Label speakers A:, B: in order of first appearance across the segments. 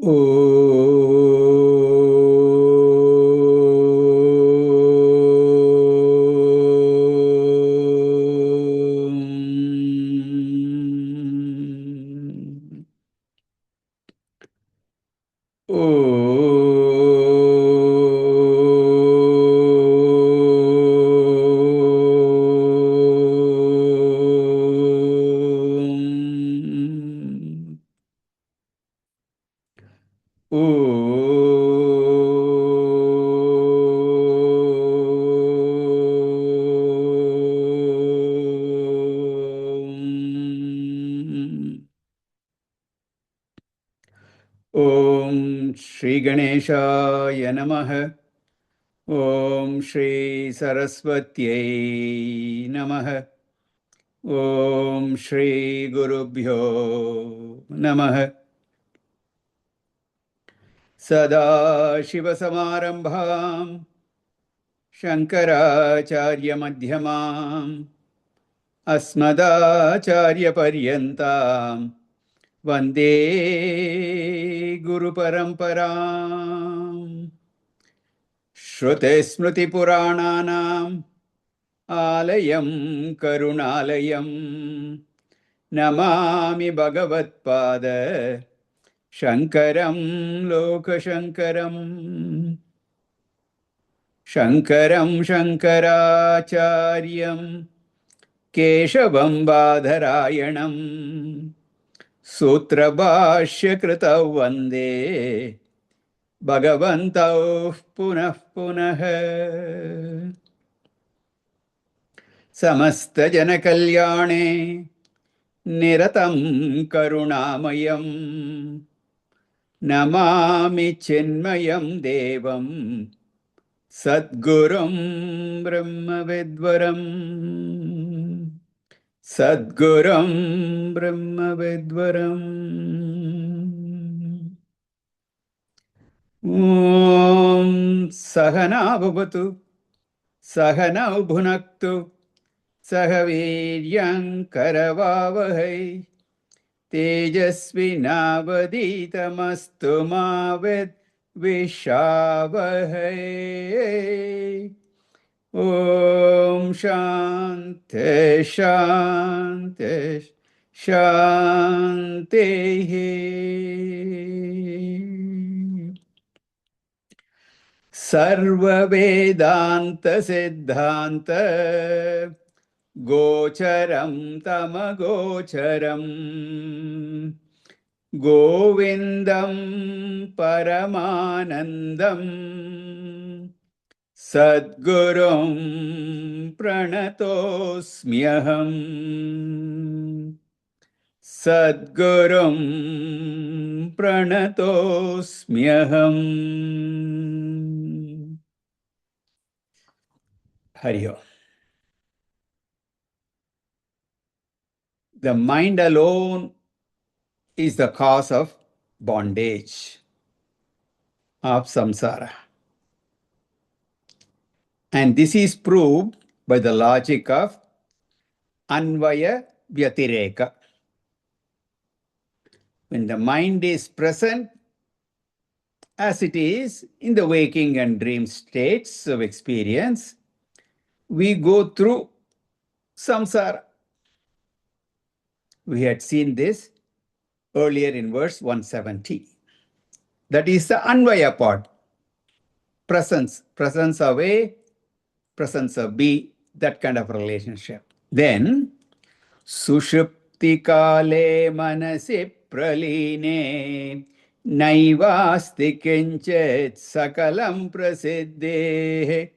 A: Om Shri Ganeshaya Namaha. Om Shri Saraswatyai Namaha. Om Shri Gurubhyo Namaha. Sada Shiva Samarambham Shankaracharya Madhyamam Asmadacharya Paryantam Vande Guru Paramparam Shruti Smriti Purananam Alayam Karunalayam Namami Bhagavatpada Shankaram Lokashankaram Shankaram Shankaracharyam Keshavam Badharayanam Sutrabhashya Kritav Vande Bhagavantav Punah Punah Samasta Jana Kalyane Niratam Karunamayam Namami Chinmayam Devam Sadgurum Brahmavidvaram Sadgurum Brahmavidvaram Om Sahana Bhavatu Sahana Bhunaktu Sahaviryam Karavavahai Tejasvinavaditamastu ma Vishavahai. Om Shanti Shanti Shanti. Sarva Vedanta Siddhanta Gocharam Tamagocharam Govindam Paramanandam Sadgurum Pranatosmyaham Sadgurum Pranatosmyaham. Hari Om. The mind alone is the cause of bondage of samsara. And this is proved by the logic of Anvaya Vyatireka. When the mind is present, as it is in the waking and dream states of experience, we go through samsara. We had seen this earlier in verse 170. That is the Anvaya part. Presence of A, presence of B, that kind of relationship. Then, Sushupti Kale Manasi Praline Naivasti Kinchet Sakalam Prasiddhe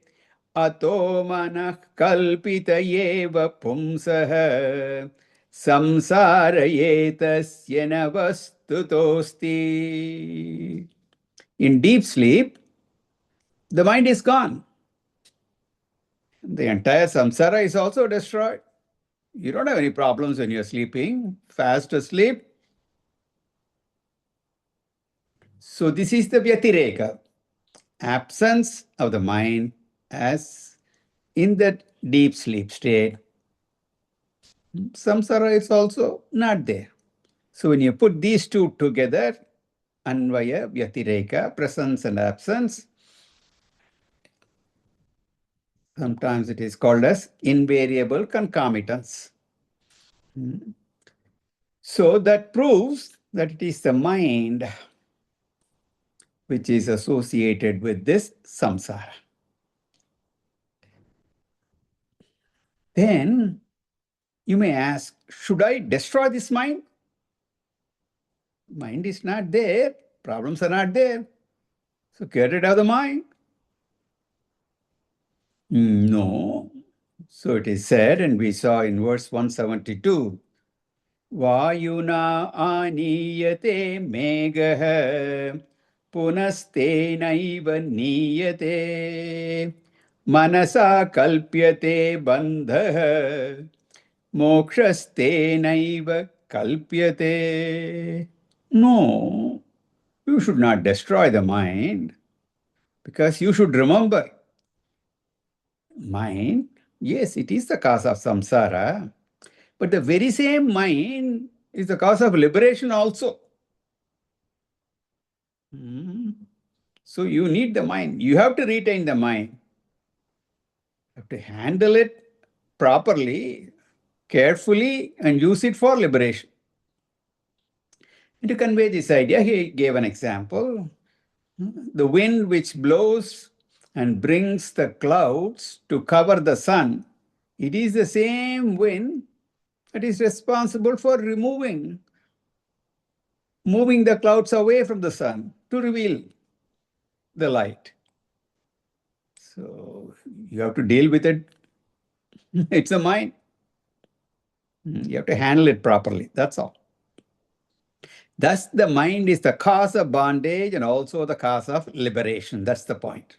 A: Ato Manah Kalpita Yeva Pumsaha Samsarayetasya Navastutosti. In deep sleep, the mind is gone. The entire samsara is also destroyed. You don't have any problems when you're sleeping, fast asleep. So this is the Vyatireka, absence of the mind as in that deep sleep state. Samsara is also not there. So when you put these two together, Anvaya, Vyatireka, presence and absence. Sometimes it is called as invariable concomitance. So that proves that it is the mind which is associated with this samsara. Then you may ask, should I destroy this mind? Mind is not there, problems are not there. So get rid of the mind. No. So it is said, and we saw in verse 172, Vayuna aniyate megah punastenaiva niyate manasa kalpyate bandhah mokshastenaiva kalpyate. No, you should not destroy the mind, because you should remember, mind, yes, it is the cause of samsara, but the very same mind is the cause of liberation also. So you need the mind. You have to retain the mind. You have to handle it properly, carefully, and use it for liberation. And to convey this idea, he gave an example. The wind which blows and brings the clouds to cover the sun, it is the same wind that is responsible for moving the clouds away from the sun to reveal the light. So you have to deal with it. It's a mind. You have to handle it properly. That's all. Thus, the mind is the cause of bondage and also the cause of liberation. That's the point.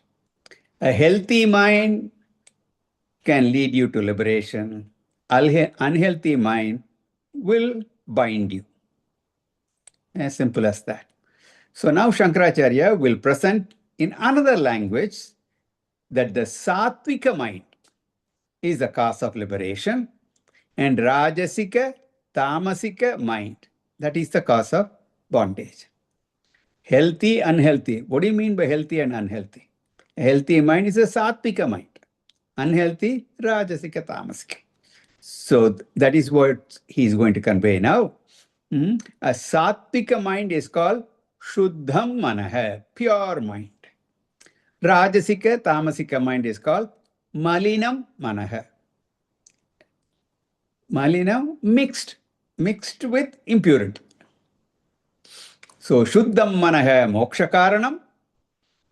A: A healthy mind can lead you to liberation. Unhealthy mind will bind you. As simple as that. So now Shankaracharya will present in another language that the sattvika mind is the cause of liberation, and rajasika, tamasika mind, that is the cause of bondage. Healthy, unhealthy. What do you mean by healthy and unhealthy? A healthy mind is a sattvika mind. Unhealthy, rajasika, tamasika. So that is what he is going to convey now. A sattvika mind is called Shuddham Manaha, pure mind. Rajasika, tamasika mind is called Malinam Manaha. Malinam, mixed with impurity. So Shuddham Manaha Moksha Karanam,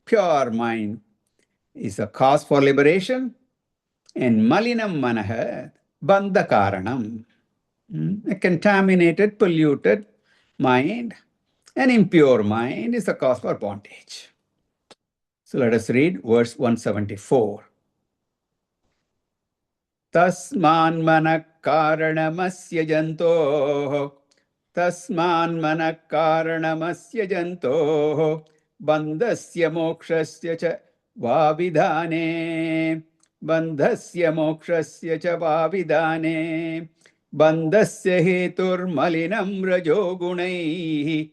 A: pure mind, is a cause for liberation, and Malinam Manaha Bandha Karanam, a contaminated, polluted mind, an impure mind is a cause for bondage. So let us read verse 174. Tasmanmana karanamasya jantoh Tasmanmana karanamasya jantoh bandhasya mokshasya cha vavidhane bandhasya mokshasya cha vavidhane bandhasya hetur malinam rajo gunaihi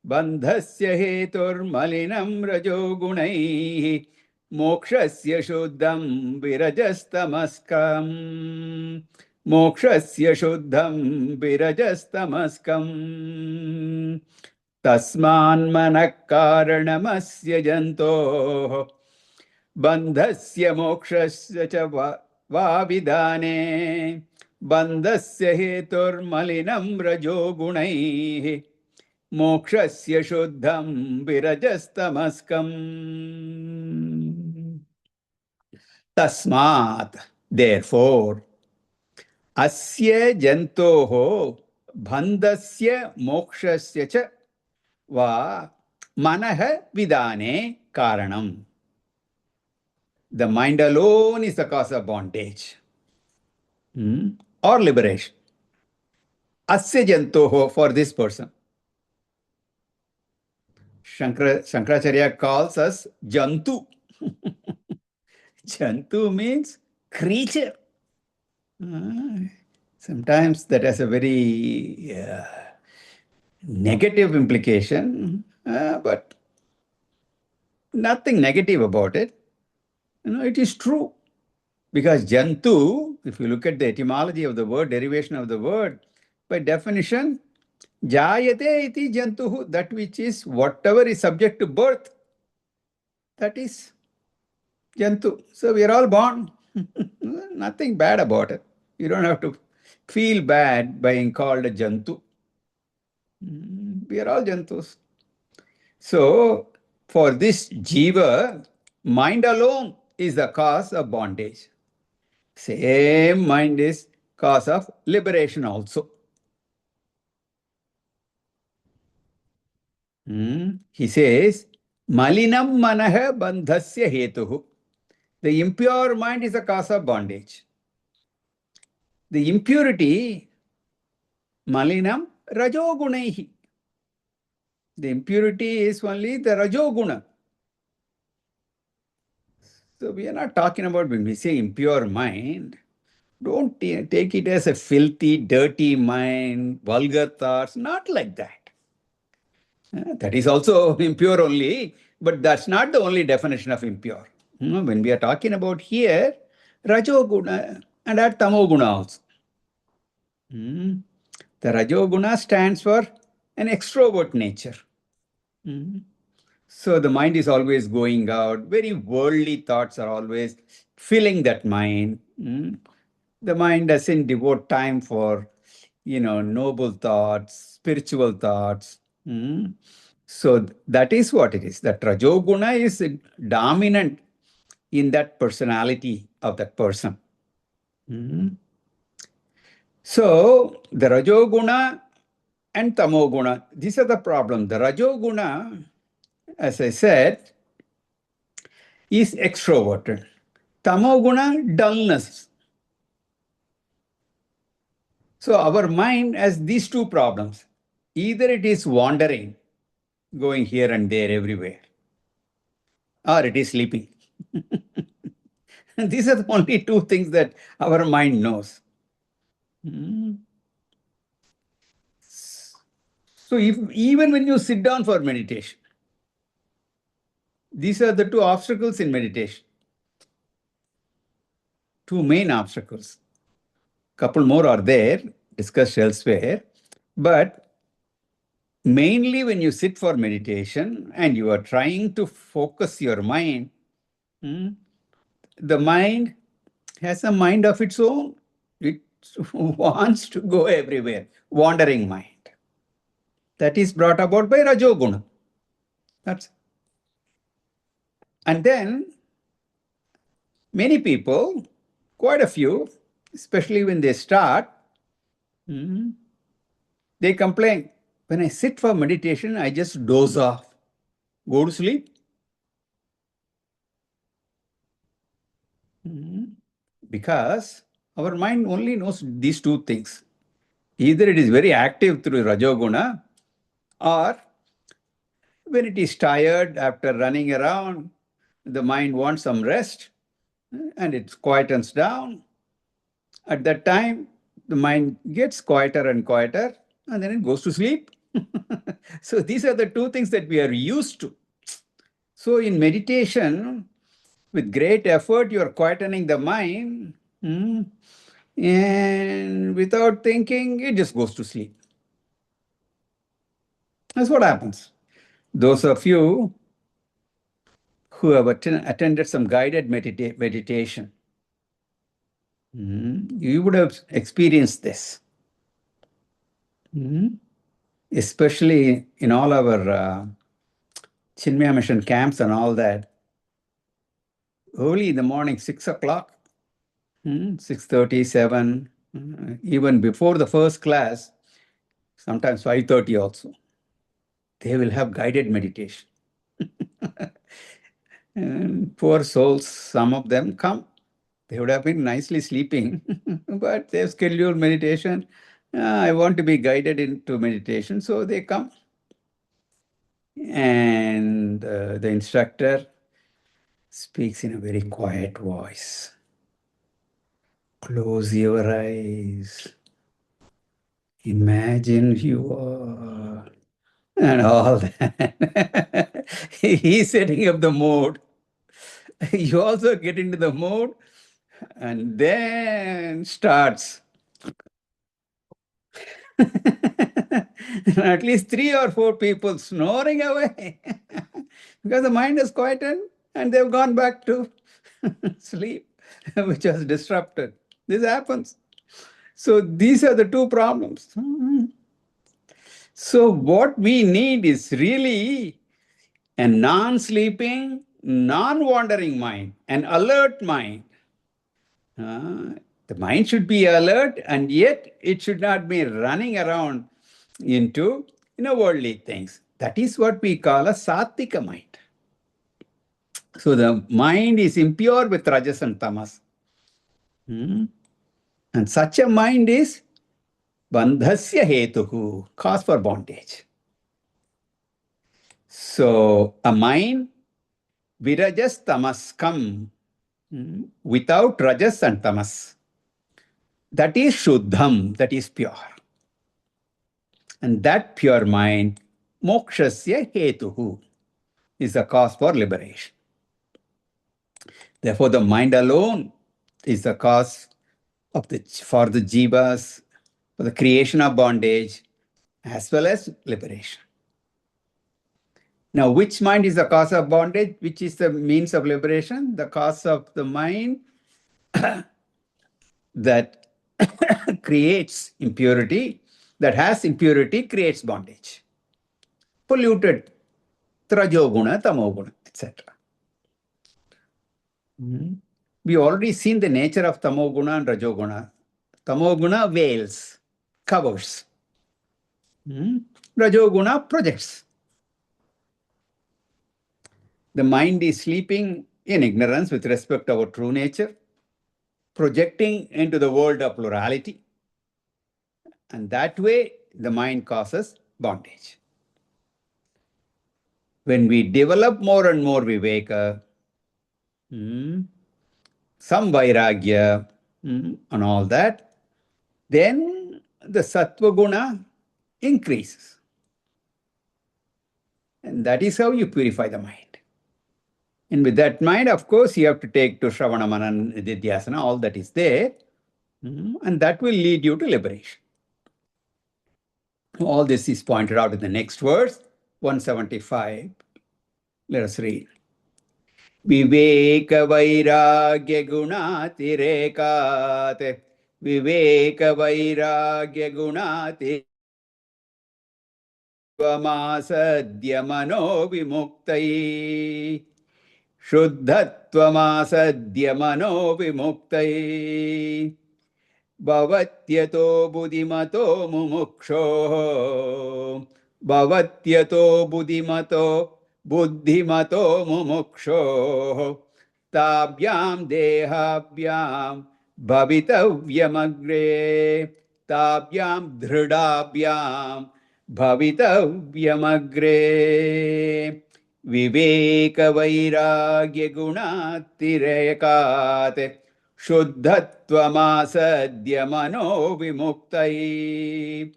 A: bandhasya hetur malinam rajo gunaihi Mokshasya shuddham virajastamaskam. Mokshasya shuddham virajastamaskam. Tasman manakkaranamasya jantoh. Bandhasya mokshasya cha vavidhane. Bandhasya hetur malinam rajo gunaihi. Mokshasya shuddham virajastamaskam. Tasmat, therefore, asya jantoho bandhasya mokshasya cha va manaha vidane karanam. The mind alone is the cause of bondage or liberation. Asya jantoho, for this person. Shankaracharya calls us jantu. Jantu means creature. Sometimes that has a very negative implication. But nothing negative about it. It is true. Because jantu, if you look at the etymology of the word, derivation of the word, by definition, jayate iti jantuhu, that which is whatever is subject to birth, that is jantu. So we are all born. Nothing bad about it. You don't have to feel bad being called a jantu. We are all jantus. So for this jiva, mind alone is the cause of bondage. Same mind is cause of liberation also. He says, Malinam manaha bandhasya hetuhu. The impure mind is the cause of bondage. The impurity, malinam rajogunaihi. The impurity is only the rajoguna. So we are not talking about when we say impure mind. Don't take it as a filthy, dirty mind, vulgar thoughts, not like that. That is also impure only, but that's not the only definition of impure. When we are talking about here, Rajoguna and at Tamoguna also. The Rajoguna stands for an extrovert nature. So the mind is always going out, very worldly thoughts are always filling that mind. The mind doesn't devote time for, noble thoughts, spiritual thoughts. So that is what it is. That Rajoguna is dominant in that personality of that person. So the Rajoguna and Tamoguna, these are the problem. The Rajoguna, as I said, is extroverted. Tamoguna, dullness. So our mind has these two problems. Either it is wandering, going here and there everywhere, or it is sleeping. These are the only two things that our mind knows. So even when you sit down for meditation, these are the two obstacles in meditation. Two main obstacles. Couple more are there, discussed elsewhere. But mainly when you sit for meditation and you are trying to focus your mind, the mind has a mind of its own. It wants to go everywhere, wandering mind. That is brought about by Rajoguna. And then many people, quite a few, especially when they start, they complain. When I sit for meditation, I just doze off, go to sleep. Because our mind only knows these two things. Either it is very active through Rajoguna, or when it is tired after running around, the mind wants some rest and it quietens down. At that time, the mind gets quieter and quieter and then it goes to sleep. So these are the two things that we are used to. So in meditation, with great effort, you are quietening the mind, and without thinking, it just goes to sleep. That's what happens. Those of you who have attended some guided meditation, you would have experienced this. Especially in all our Chinmaya mission camps and all that. Early in the morning, 6 o'clock, 6:30, 7, even before the first class, sometimes 5:30 also, they will have guided meditation. And poor souls, some of them come. They would have been nicely sleeping, but they've scheduled meditation. I want to be guided into meditation, so they come. And the instructor speaks in a very quiet voice. Close your eyes. Imagine you are and all that. He's setting up the mood. You also get into the mood and then starts. At least 3 or 4 people snoring away because the mind is quietened and they've gone back to sleep, which was disrupted. This happens. So these are the two problems. So what we need is really a non-sleeping, non-wandering mind, an alert mind. The mind should be alert, and yet it should not be running around into worldly things. That is what we call a sattvika mind. So the mind is impure with rajas and tamas. And such a mind is bandhasya hetuhu, cause for bondage. So a mind virajas tamaskam, without rajas and tamas, that is shuddham, that is pure. And that pure mind, mokshasya hetuhu, is the cause for liberation. Therefore, the mind alone is the cause for the jivas, for the creation of bondage, as well as liberation. Now, which mind is the cause of bondage? Which is the means of liberation? The cause of the mind that creates impurity, that has impurity, creates bondage. Polluted, trajoguna, tamoguna, etc. We already seen the nature of tamoguna and rajoguna. Tamoguna veils, covers. Rajoguna projects. The mind is sleeping in ignorance with respect to our true nature, projecting into the world of plurality. And that way, the mind causes bondage. When we develop more and more Viveka, some Vairagya, and all that, then the Sattva Guna increases. And that is how you purify the mind. And with that mind, of course, you have to take to Shravana, Manan, Nididhyasana, all that is there. And that will lead you to liberation. All this is pointed out in the next verse, 175. Let us read. Viveka vairagya gunatirekat. Viveka vairagya gunati vamasadya mano vimuktai. Shuddhatvamassadya mano vimuktai. Bhavatyato buddhimato mumuksho. Bhavatyato buddhimato mumuksho. Tabhyam dehabhyam bhavitavyamagre. Tabhyam dhridabhyam bhavitavyamagre. Viveka vairagya gunatirekat. Shuddhatvamassadya mano vimuktai.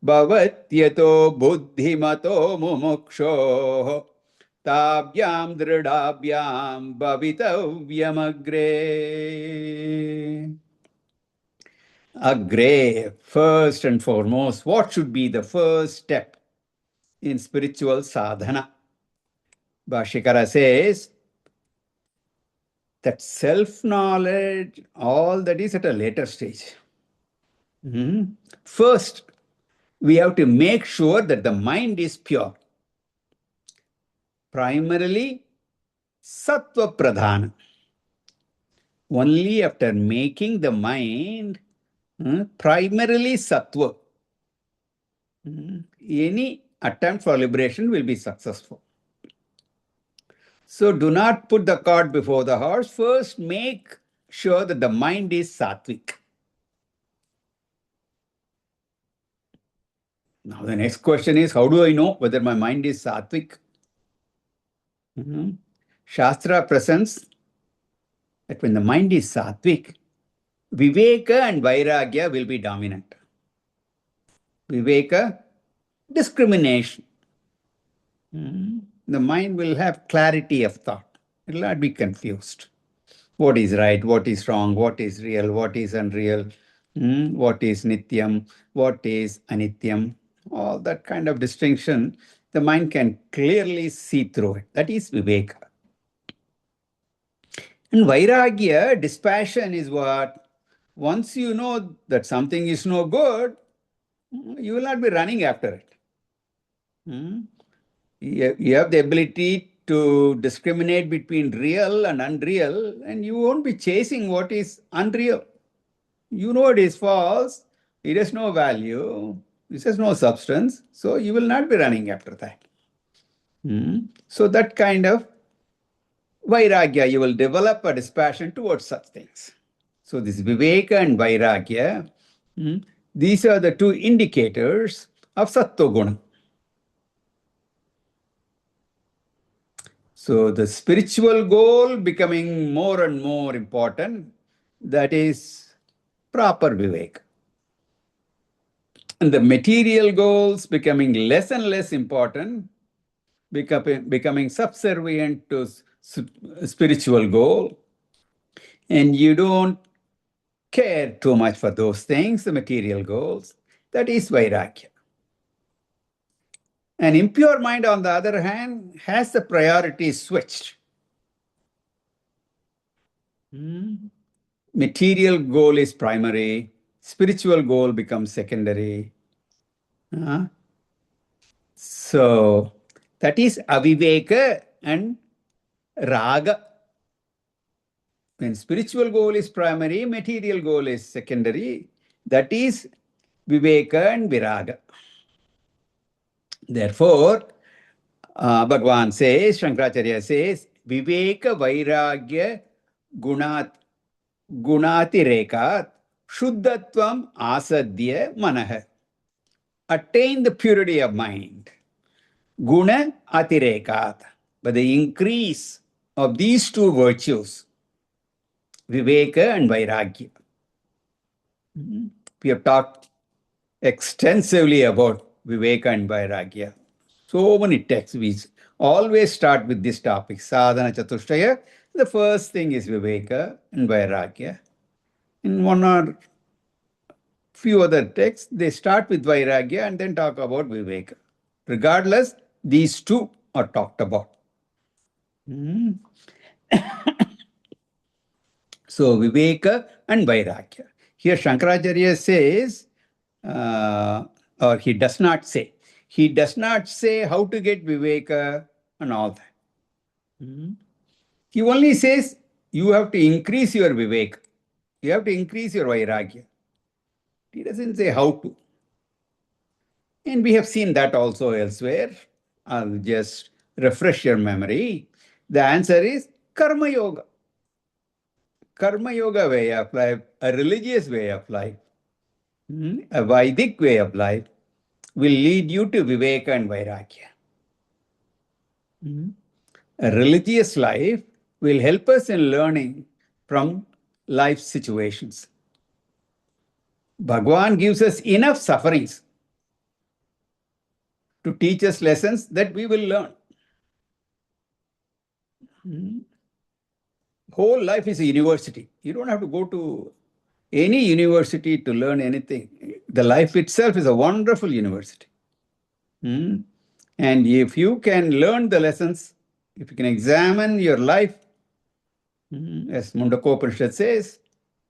A: Bhavatyato buddhimato mumuksho. Tabhyam dhridabhyam bhavitavyamagre. Agre, first and foremost, what should be the first step in spiritual sadhana? Bhashyakara says that self-knowledge, all that is at a later stage. First, we have to make sure that the mind is pure. Primarily, sattva pradhana. Only after making the mind primarily sattva, any attempt for liberation will be successful. So do not put the cart before the horse. First, make sure that the mind is sattvic. Now, the next question is, how do I know whether my mind is sattvic? Shastra presents that when the mind is sattvic, Viveka and Vairagya will be dominant. Viveka, discrimination. The mind will have clarity of thought. It will not be confused. What is right, what is wrong, what is real, what is unreal, what is nityam, what is anityam, all that kind of distinction, the mind can clearly see through it. That is viveka. And vairagya, dispassion, is what? Once you know that something is no good, you will not be running after it. You have the ability to discriminate between real and unreal, and you won't be chasing what is unreal. You know it is false, it has no value, it has no substance, so you will not be running after that. So that kind of vairagya, you will develop a dispassion towards such things. So this viveka and vairagya, these are the two indicators of sattva. So the spiritual goal becoming more and more important, that is proper viveka. And the material goals becoming less and less important, becoming subservient to spiritual goal, and you don't care too much for those things, the material goals, that is vairagya. An impure mind, on the other hand, has the priorities switched. Material goal is primary, spiritual goal becomes secondary. So that is aviveka and raga. When spiritual goal is primary, material goal is secondary, that is viveka and viraga. Therefore, Bhagavan says, Shankaracharya says, viveka vairagya gunati rekat shuddhatvam asadya manah. Attain the purity of mind. Guna atirekat. By the increase of these two virtues, viveka and vairagya. We have talked extensively about viveka and vairagya. So many texts. We always start with this topic, sadhana chatushtaya. The first thing is viveka and vairagya. In one or few other texts, they start with vairagya and then talk about viveka. Regardless, these two are talked about. So viveka and vairagya. Here Shankaracharya says, or he does not say. He does not say how to get viveka and all that. He only says you have to increase your viveka. You have to increase your vairagya. He doesn't say how to. And we have seen that also elsewhere. I'll just refresh your memory. The answer is karma yoga. Karma yoga way of life, a religious way of life, a Vedic way of life will lead you to Viveka and Vairagya. A religious life will help us in learning from life situations. Bhagavan gives us enough sufferings to teach us lessons that we will learn. Whole life is a university. You don't have to go to any university to learn anything. The life itself is a wonderful university. And if you can learn the lessons, if you can examine your life, as Mundakopanishad says,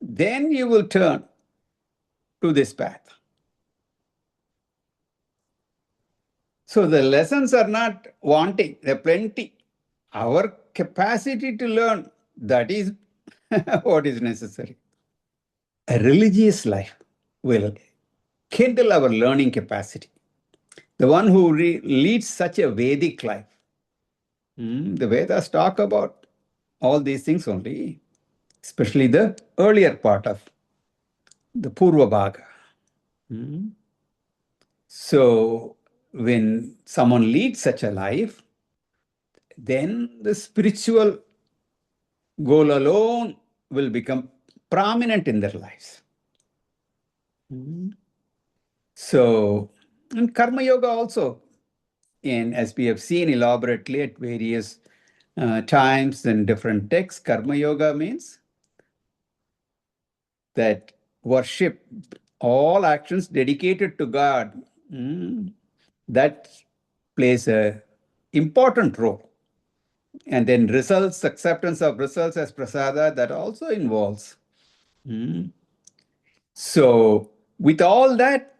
A: then you will turn to this path. So the lessons are not wanting, they're plenty. Our capacity to learn, that is what is necessary. A religious life will kindle our learning capacity. The one who leads such a Vedic life, the Vedas talk about all these things only, especially the earlier part of the Purva Bhaga. So when someone leads such a life, then the spiritual goal alone will become prominent in their lives. So, and Karma Yoga also, as we have seen elaborately at various times in different texts, Karma Yoga means that worship, all actions dedicated to God, that plays a important role. And then results, acceptance of results as prasada, that also involves. So with all that,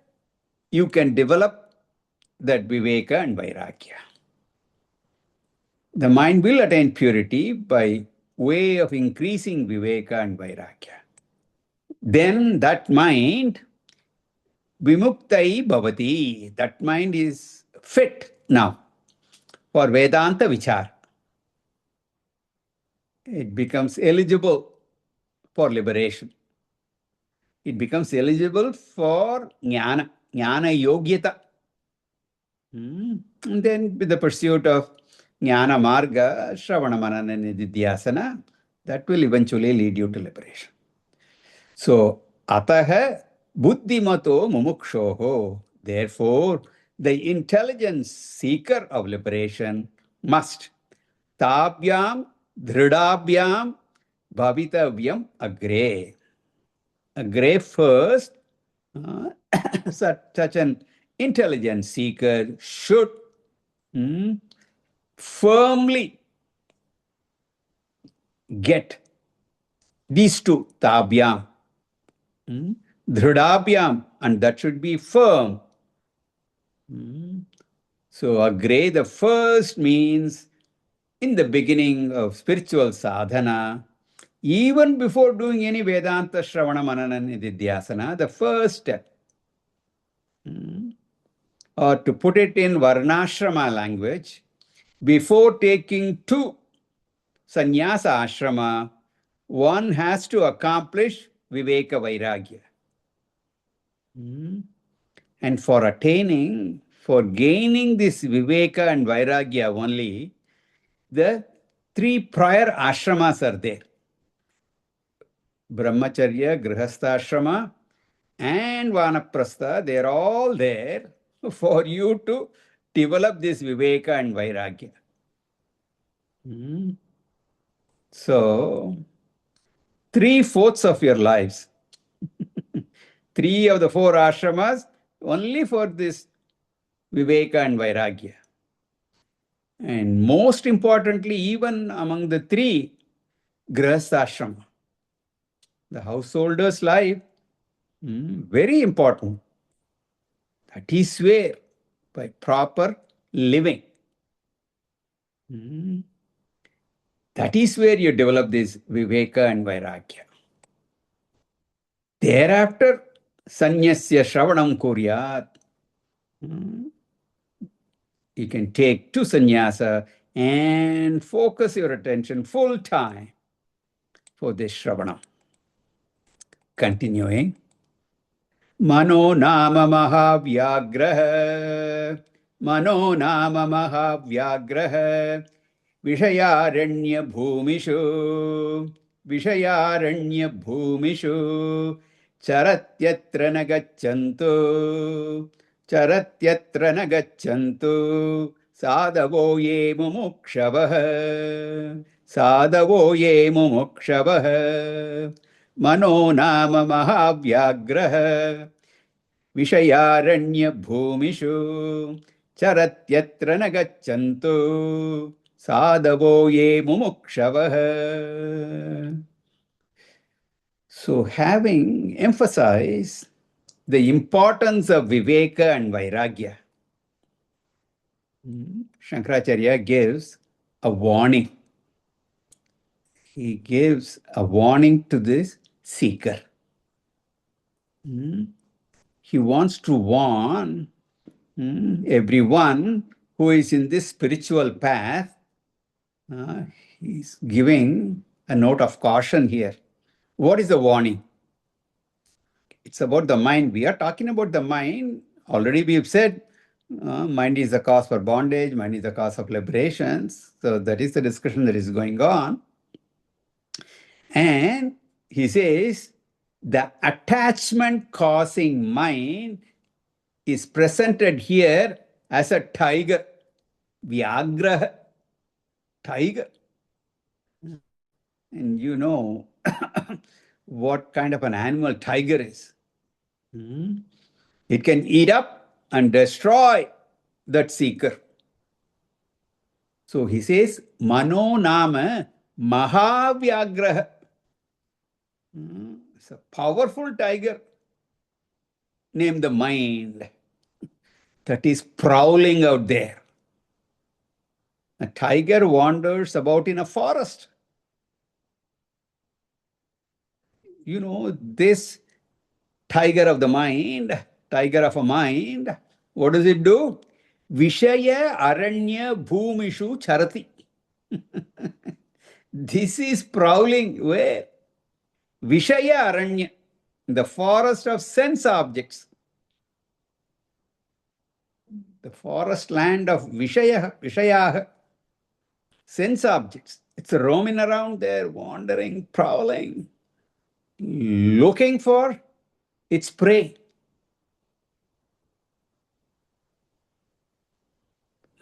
A: you can develop that viveka and vairagya. The mind will attain purity by way of increasing viveka and vairagya. Then that mind, vimuktai bhavati, that mind is fit now for Vedanta vichar. It becomes eligible for liberation. It becomes eligible for jnana, jnana yogyata. And then with the pursuit of jnana marga, shravana manana nididhyasana, that will eventually lead you to liberation. So, ataha buddhimato mumukshoho. Therefore, the intelligent seeker of liberation must tabhyam dhridabhyam bhavitavyam agre. Agre first, such an intelligent seeker should firmly get these two, tabhyam, dhridabhyam, and that should be firm. So agre, the first means in the beginning of spiritual sadhana, even before doing any Vedanta Shravana Manana Nididhyasana, the first step, or to put it in Varnashrama language, before taking to sannyasa ashrama, one has to accomplish Viveka Vairagya. And for attaining, for gaining this Viveka and Vairagya only, the three prior ashramas are there. Brahmacharya, Grihastha and Vanaprastha, they're all there for you to develop this Viveka and Vairagya. So, 3/4 of your lives, 3 of the 4 ashramas, only for this Viveka and Vairagya. And most importantly, even among the 3, Grihastha ashrama, the householder's life, very important. That is where, by proper living, that is where you develop this Viveka and Vairagya. Thereafter, Sanyasya Shravanam Kuryat. You can take to sannyasa and focus your attention full time for this Shravana. Continuing. Mano nama mahavyagraha. Mano nama mahavyagraha. Vishayaranya bhumishu. Vishayaranya bhumishu. Charatyatra nagachantu. Charatyatra nagachantu. Sadavo ye mumukshavaha. Sadavo ye mumukshavaha. Mano nama mahavyagraha. Vishayaranya bhumishu. Charatyatra nagachantu. Sadavo ye mumukshavaha. So, having emphasized the importance of Viveka and Vairagya, Shankaracharya gives a warning. He gives a warning to this seeker. He wants to warn everyone who is in this spiritual path. He's giving a note of caution here. What is the warning? It's about the mind. We are talking about the mind. Already we have said mind is the cause for bondage, mind is the cause of liberations. So that is the discussion that is going on. And he says the attachment causing mind is presented here as a tiger. Vyagra, tiger. And you know what kind of an animal tiger is. It can eat up and destroy that seeker. So he says, Mano Nama Mahavyagraha. It's a powerful tiger named the mind that is prowling out there. A tiger wanders about in a forest. You know, this tiger of the mind, tiger of a mind, what does it do? Vishaya Aranya Bhumishu Charati. This is prowling where? Vishaya Aranya, the forest of sense objects. The forest land of Vishaya, sense objects. It's roaming around there, wandering, prowling, looking for its prey.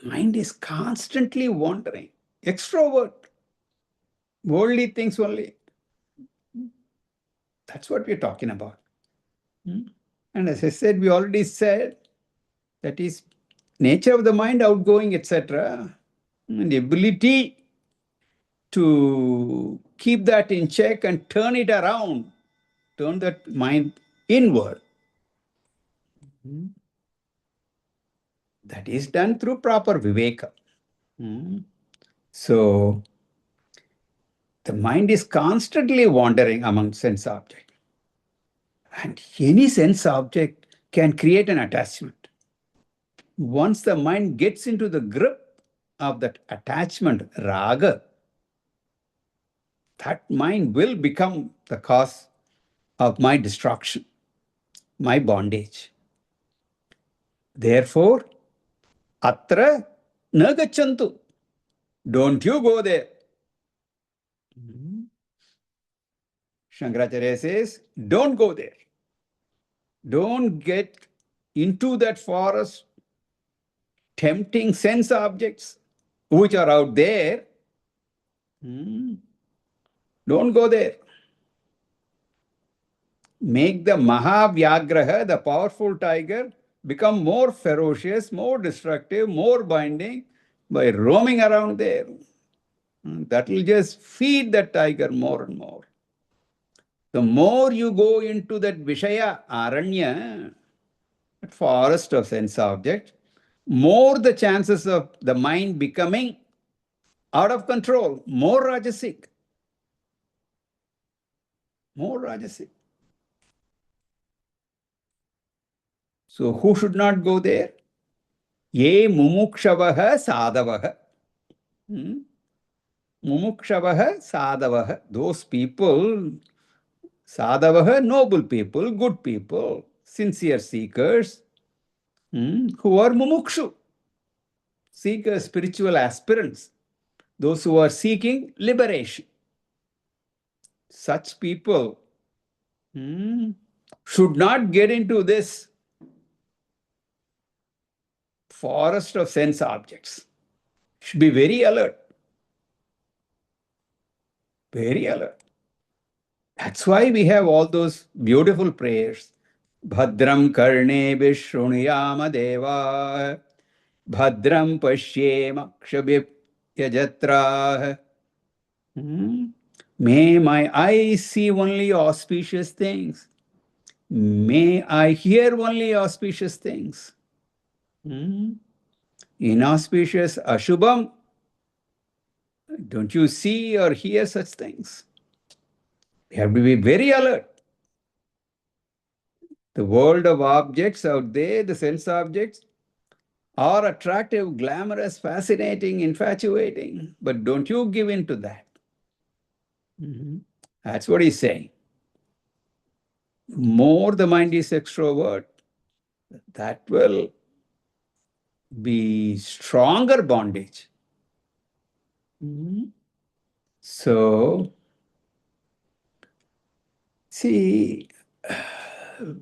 A: Mind is constantly wandering. Extrovert, worldly things only. That's what we're talking about. And as I said, we already said that is nature of the mind, outgoing, etc. And the ability to keep that in check and turn it around, turn that mind inward. That is done through proper viveka. So the mind is constantly wandering among sense objects. And any sense object can create an attachment. Once the mind gets into the grip of that attachment, raga, that mind will become the cause of my destruction, my bondage. Therefore, atra na gachantu. Don't you go there. Shankaracharya says, don't go there. Don't get into that forest, tempting sense objects which are out there. Don't go there. Make the Mahavyagraha, the powerful tiger, become more ferocious, more destructive, more binding by roaming around there. That will just feed the tiger more and more. The more you go into that Vishaya, Aranya, forest of sense object, more the chances of the mind becoming out of control, more rajasic. More rajasic. So who should not go there? Ye mumukshavaha sadavaha. Mumukshavaha sadavaha. Those people, sadavaha, noble people, good people, sincere seekers, who are mumukshu, seekers, spiritual aspirants, those who are seeking liberation. Such people should not get into this forest of sense objects. Should be very alert. Very alert. That's why we have all those beautiful prayers. Bhadram karne vishruniyama deva. Bhadram pashyema kshabhyajatra. May my eyes see only auspicious things. May I hear only auspicious things. Inauspicious, ashubham. Don't you see or hear such things? We have to be very alert. The world of objects out there, the sense objects, are attractive, glamorous, fascinating, infatuating. But don't you give in to that. That's what he's saying. More the mind is extrovert, that will be stronger bondage. So, see,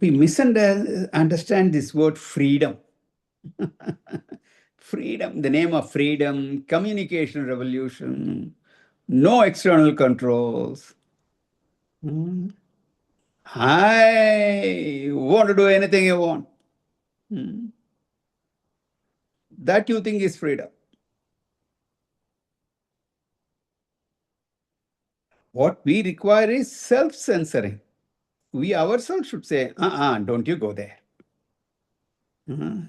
A: we misunderstand this word freedom. Freedom, in the name of freedom, communication revolution, no external controls. Hmm. I want to do anything you want. Hmm. That you think is freedom. What we require is self censoring. We ourselves should say, don't you go there.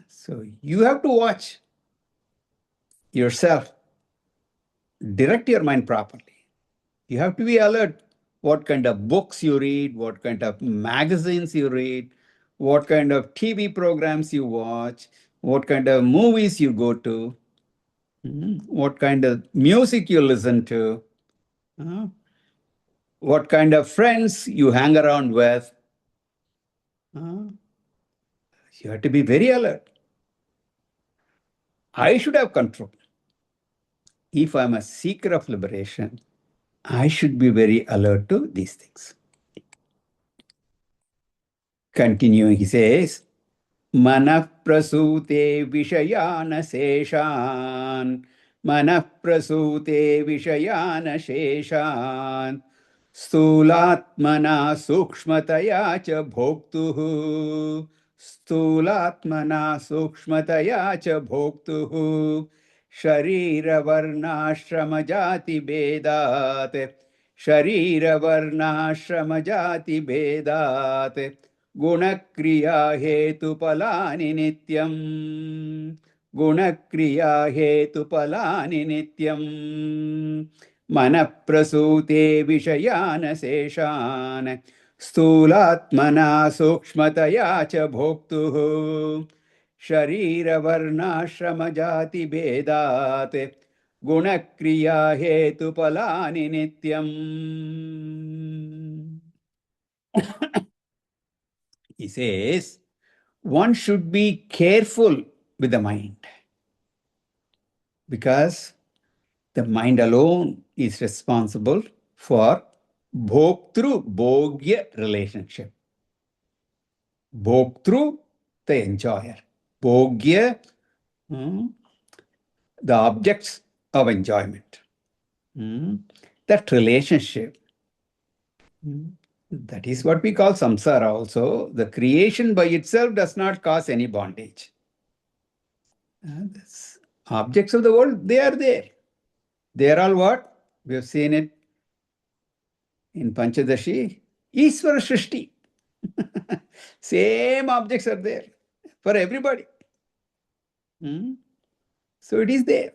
A: So you have to watch yourself, direct your mind properly. You have to be alert what kind of books you read, what kind of magazines you read, what kind of TV programs you watch, what kind of movies you go to, what kind of music you listen to, uh, what kind of friends you hang around with. Uh, you have to be very alert. I should have control. If I'm a seeker of liberation, I should be very alert to these things. Continuing, he says, Manah prasute vishayana seshan. Manah prasute vishayana seshan. Sthulatmana sukshmataya cha bhoktuhu. Sthulatmana sukshmataya cha bhoktuhu. Sharira varnashrama jati vedat. Sharira varnashrama jati vedat. गुणक्रिया हेतुफलानि नित्यम् गुणक्रिया हेतुफलानि नित्यम् मनःप्रसूते विषयान् शेषान् स्थूलात्मना सूक्ष्मतया च भोक्तुः शरीरवर्णाश्रमजातिभेदात् गुणक्रिया हेतुफलानि नित्यम्. He says, one should be careful with the mind because the mind alone is responsible for bhoktru-bhogya relationship. Bhoktru, the enjoyer. Bhogya, the objects of enjoyment. That relationship. That is what we call samsara also. The creation by itself does not cause any bondage. Objects of the world, they are there. They are all what? We have seen it in Panchadashi. Iswara Shrishti. Same objects are there for everybody. So it is there.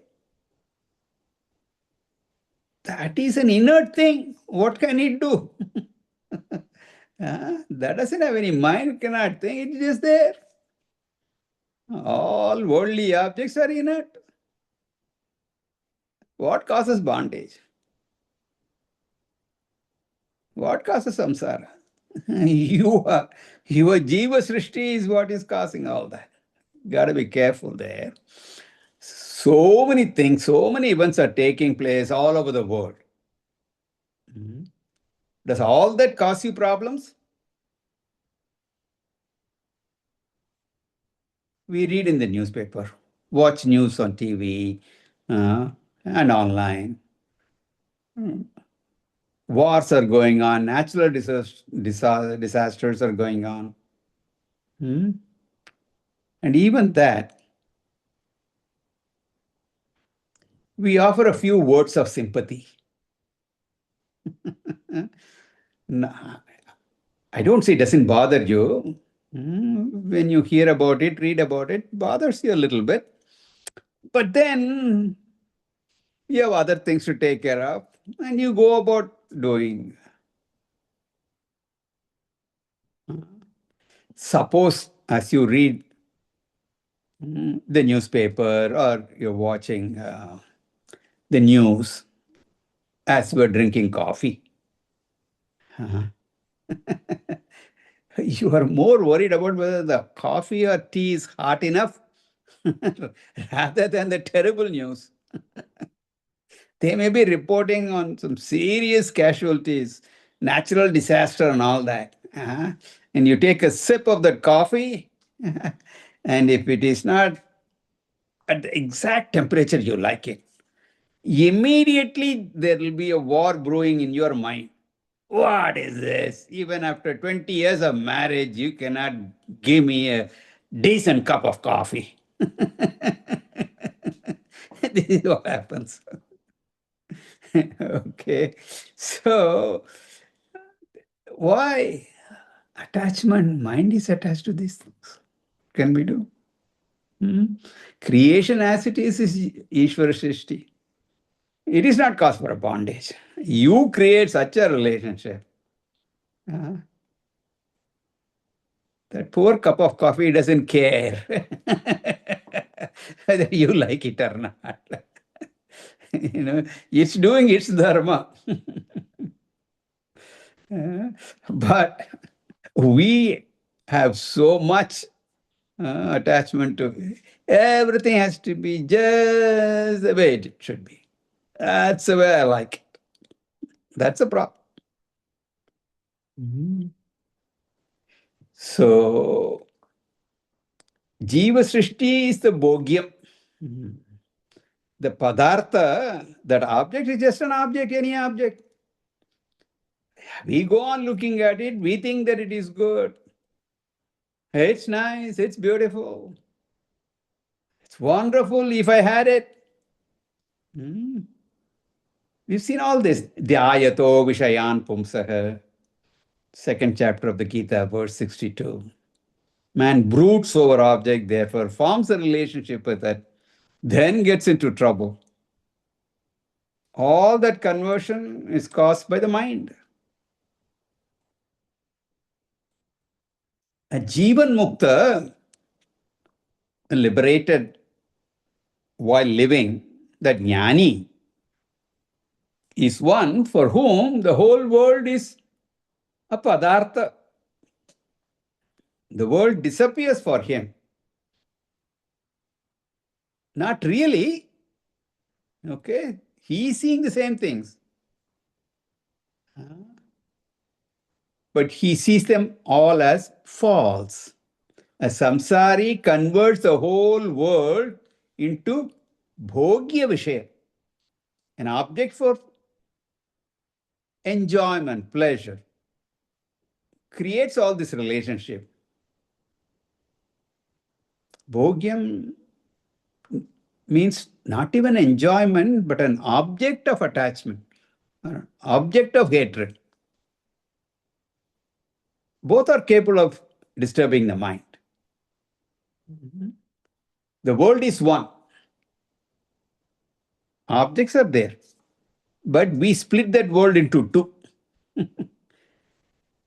A: That is an inert thing. What can it do? That doesn't have any mind, cannot think. It is just there. All worldly objects are inert. What causes bondage? What causes samsara? Your jiva srishti is what is causing all that. Got to be careful there. So many things, so many events are taking place all over the world. Does all that cause you problems? We read in the newspaper, watch news on TV and online. Wars are going on, natural disasters are going on. And even that, we offer a few words of sympathy. I don't say it doesn't bother you. When you hear about it, read about it, bothers you a little bit. But then you have other things to take care of, and you go about doing. Suppose as you read the newspaper or you're watching the news as we're drinking coffee, you are more worried about whether the coffee or tea is hot enough rather than the terrible news. They may be reporting on some serious casualties, natural disaster and all that. And you take a sip of that coffee, and if it is not at the exact temperature you like it, immediately there will be a war brewing in your mind. What is this? Even after 20 years of marriage, you cannot give me a decent cup of coffee. This is what happens. Okay. So, why? Attachment, mind is attached to these things. Can we do? Hmm? Creation as it is Ishvara Srishti. It is not cause for a bondage. You create such a relationship. Uh, that poor cup of coffee doesn't care whether you like it or not. It's doing its dharma. But we have so much attachment to it. Everything has to be just the way it should be. That's the way I like it. That's a problem. Mhm. So, Jiva Srishti is the Bhogyam. Mhm. The Padartha, that object is just an object, any object. We go on looking at it, we think that it is good. It's nice, it's beautiful, it's wonderful if I had it. Hmm. We've seen all this. Dhyayato Vishayan Pumsaha, second chapter of the Gita, verse 62. Man broods over object, therefore forms a relationship with it, then gets into trouble. All that conversion is caused by the mind. A Jivan Mukta, liberated while living, that jnani, is one for whom the whole world is a padartha. The world disappears for him. Not really. Okay. He is seeing the same things. But he sees them all as false. A samsari converts the whole world into bhogya vishaya, an object for enjoyment, pleasure. Creates all this relationship. Bhogyam means not even enjoyment, but an object of attachment, or object of hatred. Both are capable of disturbing the mind. The world is one. Objects are there, but we split that world into two.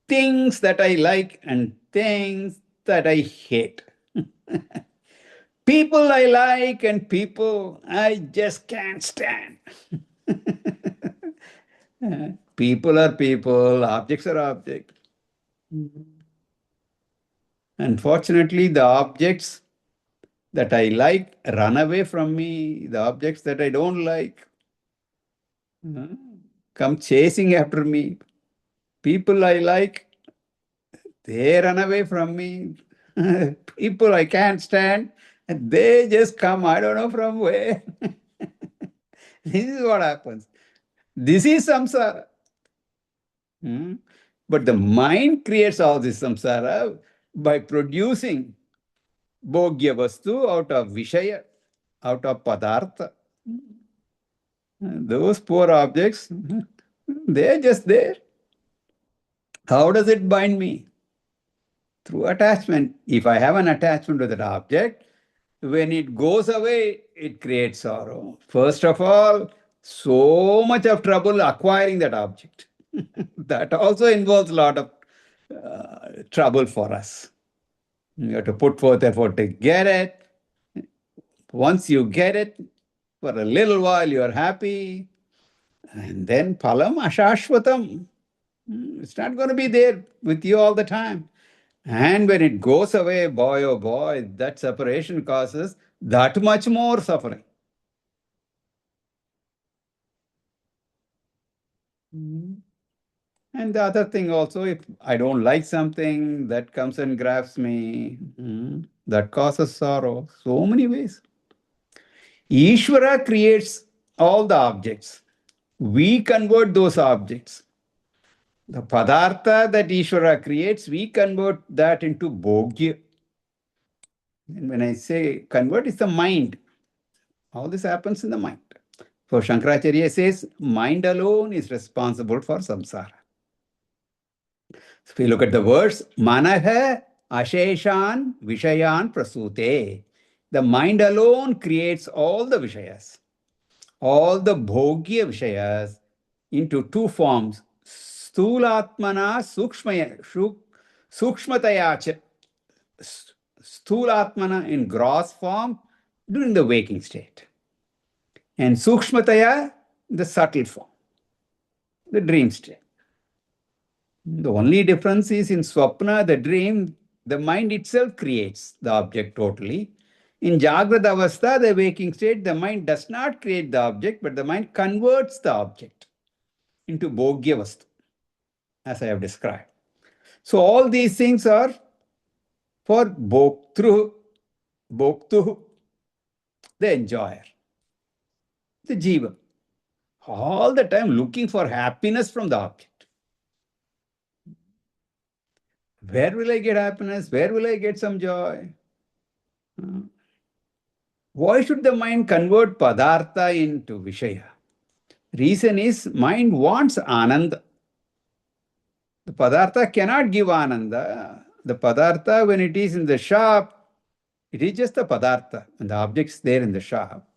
A: Things that I like and things that I hate. People I like and people I just can't stand. People are people, objects are objects. Unfortunately, the objects that I like run away from me. The objects that I don't like come chasing after me. People I like, they run away from me. People I can't stand, they just come, I don't know from where. This is what happens. This is samsara. Hmm? But the mind creates all this samsara by producing bhogya vastu out of vishaya, out of padartha. Those poor objects, they're just there. How does it bind me? Through attachment. If I have an attachment to that object, when it goes away, it creates sorrow. First of all, so much of trouble acquiring that object. That also involves a lot of trouble for us. You have to put forth effort to get it. Once you get it, for a little while you're happy, and then palam ashashvatam. It's not going to be there with you all the time. And when it goes away, boy, oh boy, that separation causes that much more suffering. And the other thing also, if I don't like something, that comes and grabs me, that causes sorrow. So many ways. Ishvara creates all the objects. We convert those objects. The padartha that Ishvara creates, we convert that into bhogya. And when I say convert, it's the mind. All this happens in the mind. So Shankaracharya says, mind alone is responsible for samsara. So if you look at the words, manaha asheshan vishayan prasute. The mind alone creates all the vishayas, all the bhogya vishayas into two forms, sthulatmana sukshmatayacha. Sthulatmana in gross form during the waking state, and sukshmataya, the subtle form, the dream state. The only difference is in swapna, the dream, the mind itself creates the object totally. In Jagrata Avastha, the waking state, the mind does not create the object, but the mind converts the object into Bhogya Vastu, as I have described. So all these things are for Bhoktru, Bhoktu, the enjoyer, the Jiva. All the time looking for happiness from the object. Where will I get happiness? Where will I get some joy? Why should the mind convert padartha into Vishaya? Reason is mind wants Ananda. The padartha cannot give Ananda. The padartha, when it is in the shop, it is just a padartha, and the object is there in the shop.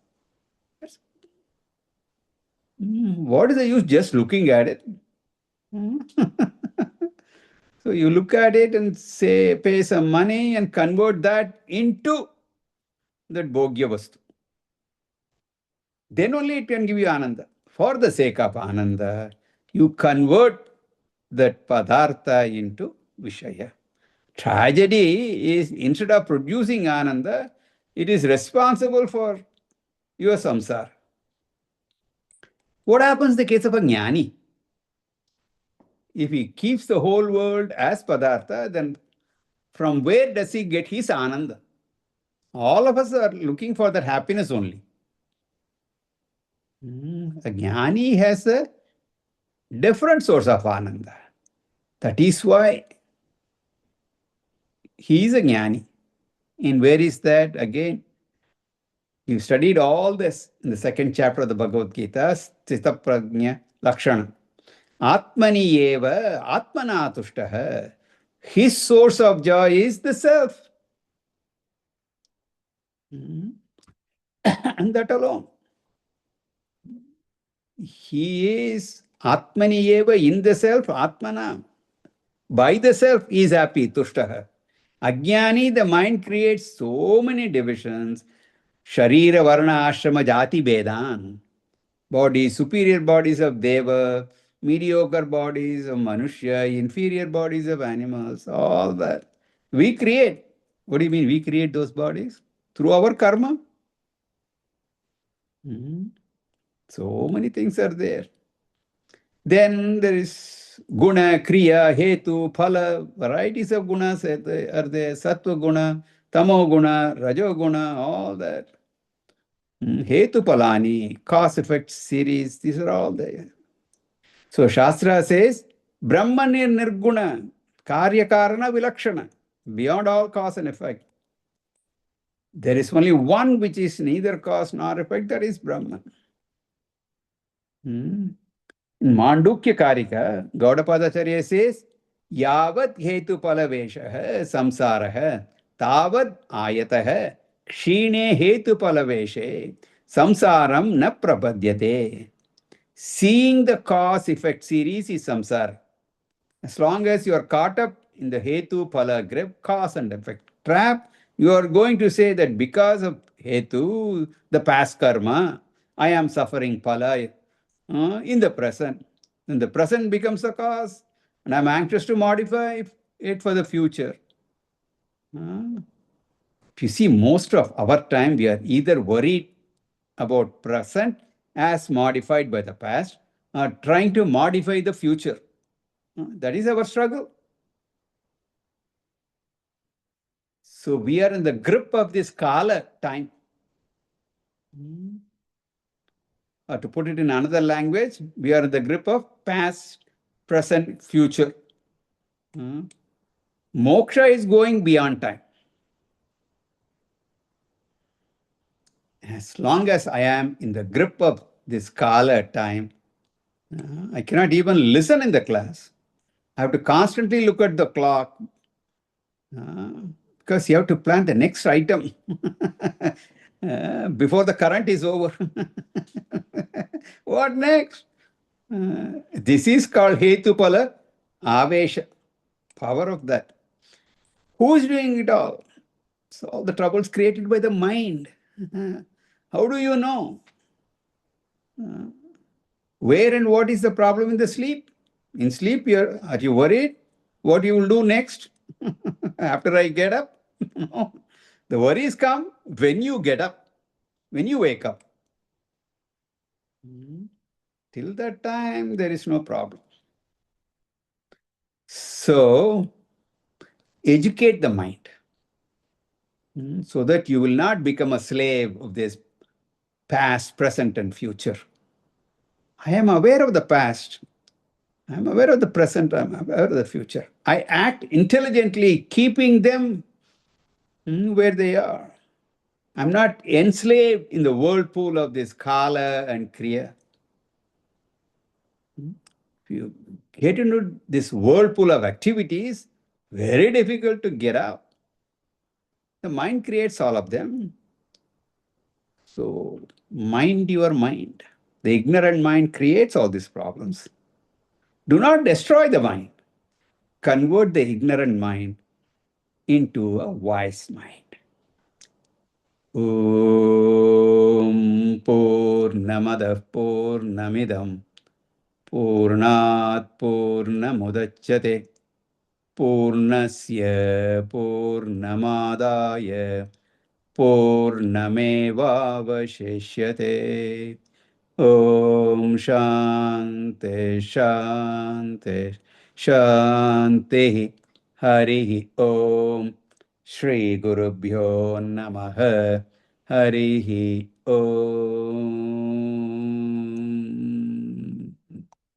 A: What is the use just looking at it? So you look at it and say, pay some money and convert that into that Bhogya Vastu. Then only it can give you Ananda. For the sake of Ananda, you convert that Padartha into Vishaya. Tragedy is, instead of producing Ananda, it is responsible for your samsara. What happens in the case of a jnani? If he keeps the whole world as Padartha, then from where does he get his Ananda? All of us are looking for that happiness only. A jnani has a different source of Ananda. That is why he is a jnani. And where is that? Again, you studied all this in the second chapter of the Bhagavad Gita, Sthita Prajna Lakshana. Atmani eva atmana tushtaha. His source of joy is the self. And that alone. He is Atmani eva, in the self, Atmana. By the self, he is happy, tushtaha. Ajnani, the mind creates so many divisions. Sharira, Varna, Ashrama, Jati, Vedan. Bodies, superior bodies of Deva, mediocre bodies of Manushya, inferior bodies of animals, all that. We create. What do you mean we create those bodies? Through our karma. So many things are there. Then there is guna, kriya, hetu, phala, varieties of gunas are there. Sattva guna, tamo guna, rajo guna, all that. Hetu palani, cause effect series, these are all there. So Shastra says, Brahmanir nirguna, karya karana vilakshana, beyond all cause and effect. There is only one which is neither cause nor effect, that is Brahman. In Mandukya Karika, Gaudapadacharya says, Yavat hetu palavesha samsara tavad ayatah kshine hetu palaveshe samsaram na prapadyate. Seeing the cause-effect series is samsara. As long as you are caught up in the hetu, phala, grip, cause and effect trap, you are going to say that because of hetu, the past karma, I am suffering phala in the present. Then the present becomes the cause, and I'm anxious to modify it for the future. If you see, most of our time, we are either worried about present as modified by the past, or trying to modify the future. That is our struggle. So we are in the grip of this kala time. or to put it in another language, we are in the grip of past, present, future. Moksha is going beyond time. As long as I am in the grip of this kala time, I cannot even listen in the class. I have to constantly look at the clock because you have to plan the next item before the current is over. What next? This is called Hetupala Avesha, power of that. Who is doing it all? So all the troubles created by the mind. How do you know? Where and what is the problem in the sleep? In sleep, are you worried? What you will do next after I get up? No. The worries come when you get up, when you wake up. Till that time, there is no problem. So, educate the mind so that you will not become a slave of this past, present, and future. I am aware of the past. I'm aware of the present. I'm aware of the future. I act intelligently, keeping them where they are. I'm not enslaved in the whirlpool of this Kala and Kriya. If you get into this whirlpool of activities, very difficult to get out. The mind creates all of them. So, mind your mind. The ignorant mind creates all these problems. Do not destroy the mind. Convert the ignorant mind into a wise mind. Om Purnamadah Purnamidam Purnat Purnamudachyate Purnasya Purnamadaya Purnamevavashishyate. Om Shanti Shanti Shanti Hari Om Shri Gurubhyo Namaha Hari Om.